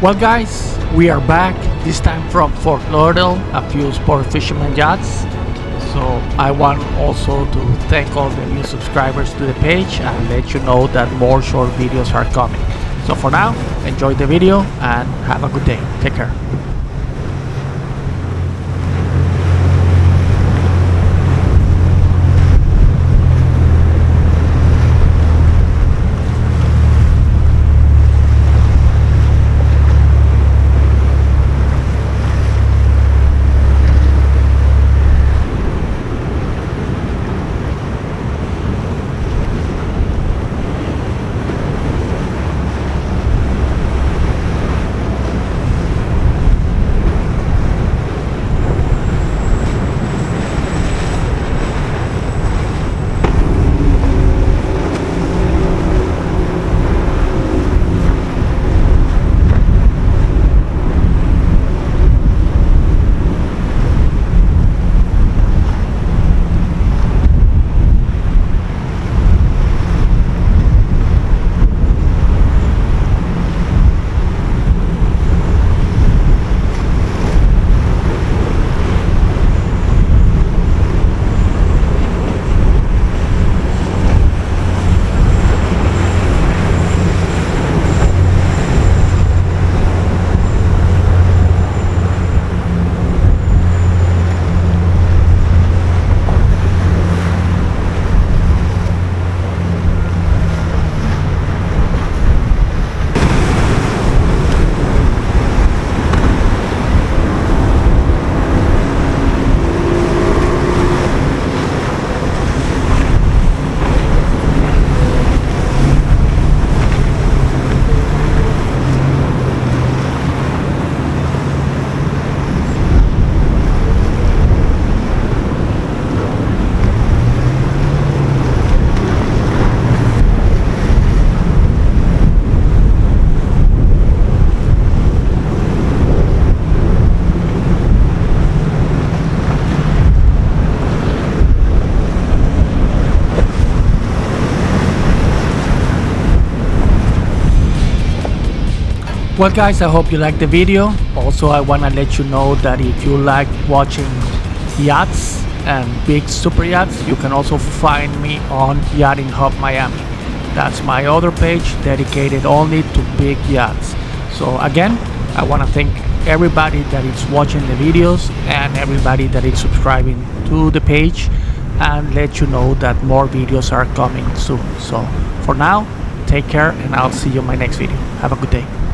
Well guys, we are back, this time from Fort Lauderdale, a few sport fisherman yachts. So I want also to thank all the new subscribers to the page and let you know that more short videos are coming. So for now, enjoy the video and have a good day. Take care. Well guys, I hope you liked the video. Also, I want to let you know that if you like watching yachts and big super yachts, you can also find me on Yachting Hub Miami. That's my other page dedicated only to big yachts. So again, I want to thank everybody that is watching the videos and everybody that is subscribing to the page, and let you know that more videos are coming soon. So for now, take care and I'll see you in my next video. Have a good day.